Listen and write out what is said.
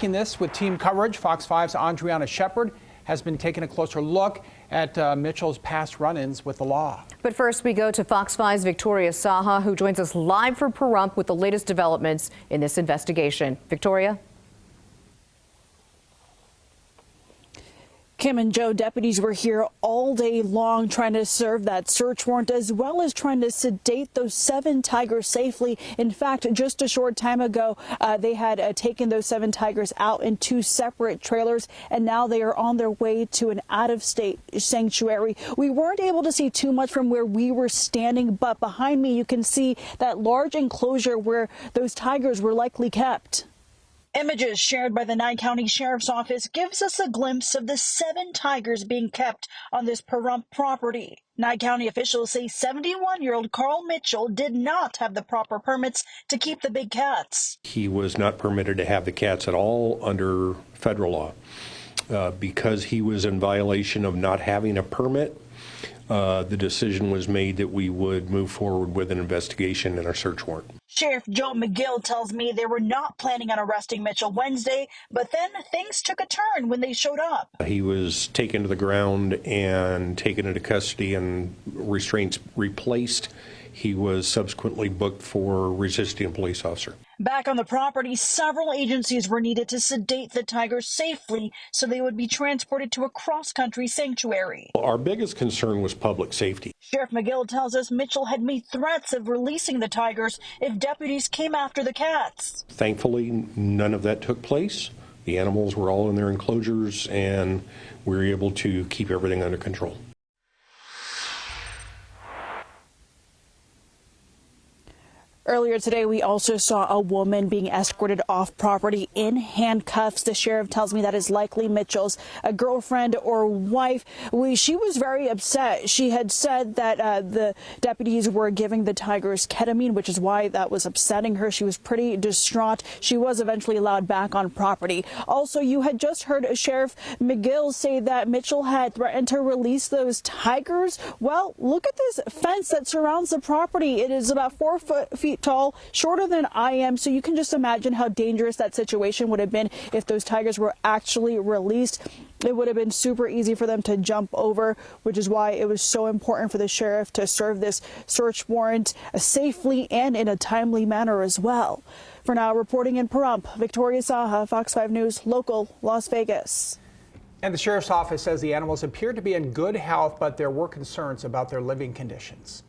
In this with team coverage, Fox 5's Andriana Shepard has been taking a closer look at Mitchell's past run-ins with the law. But first, we go to Fox 5's Victoria Saha, who joins us live from Pahrump with the latest developments in this investigation. Victoria? Kim and Joe, deputies were here all day long trying to serve that search warrant, as well as trying to sedate those 7 tigers safely. In fact, just a short time ago, they had taken those 7 tigers out in 2 separate trailers, and now they are on their way to an out-of-state sanctuary. We weren't able to see too much from where we were standing, but behind me you can see that large enclosure where those tigers were likely kept. Images shared by the Nye County Sheriff's Office gives us a glimpse of the 7 tigers being kept on this Pahrump property. Nye County officials say 71-year-old Carl Mitchell did not have the proper permits to keep the big cats. He was not permitted to have the cats at all under federal law. Because he was in violation of not having a permit, the decision was made that we would move forward with an investigation and a search warrant. Sheriff Joe McGill tells me they were not planning on arresting Mitchell Wednesday, but then things took a turn when they showed up. He was taken to the ground and taken into custody and restraints replaced. He was subsequently booked for resisting a police officer. Back on the property, several agencies were needed to sedate the tigers safely so they would be transported to a cross-country sanctuary. Our biggest concern was public safety. Sheriff McGill tells us Mitchell had made threats of releasing the tigers if deputies came after the cats. Thankfully, none of that took place. The animals were all in their enclosures, and we were able to keep everything under control. Earlier today, we also saw a woman being escorted off property in handcuffs. The sheriff tells me that is likely Mitchell's girlfriend or wife. She was very upset. She had said that the deputies were giving the tigers ketamine, which is why that was upsetting her. She was pretty distraught. She was eventually allowed back on property. Also, you had just heard Sheriff McGill say that Mitchell had threatened to release those tigers. Well, look at this fence that surrounds the property. It is about 4 feet tall, shorter than I am, so you can just imagine how dangerous that situation would have been if those tigers were actually released. It would have been super easy for them to jump over, which is why it was so important for the sheriff to serve this search warrant safely and in a timely manner as well. For now, reporting in Pahrump, Victoria Saha, Fox 5 News, local, Las Vegas. And the sheriff's office says the animals appeared to be in good health, but there were concerns about their living conditions.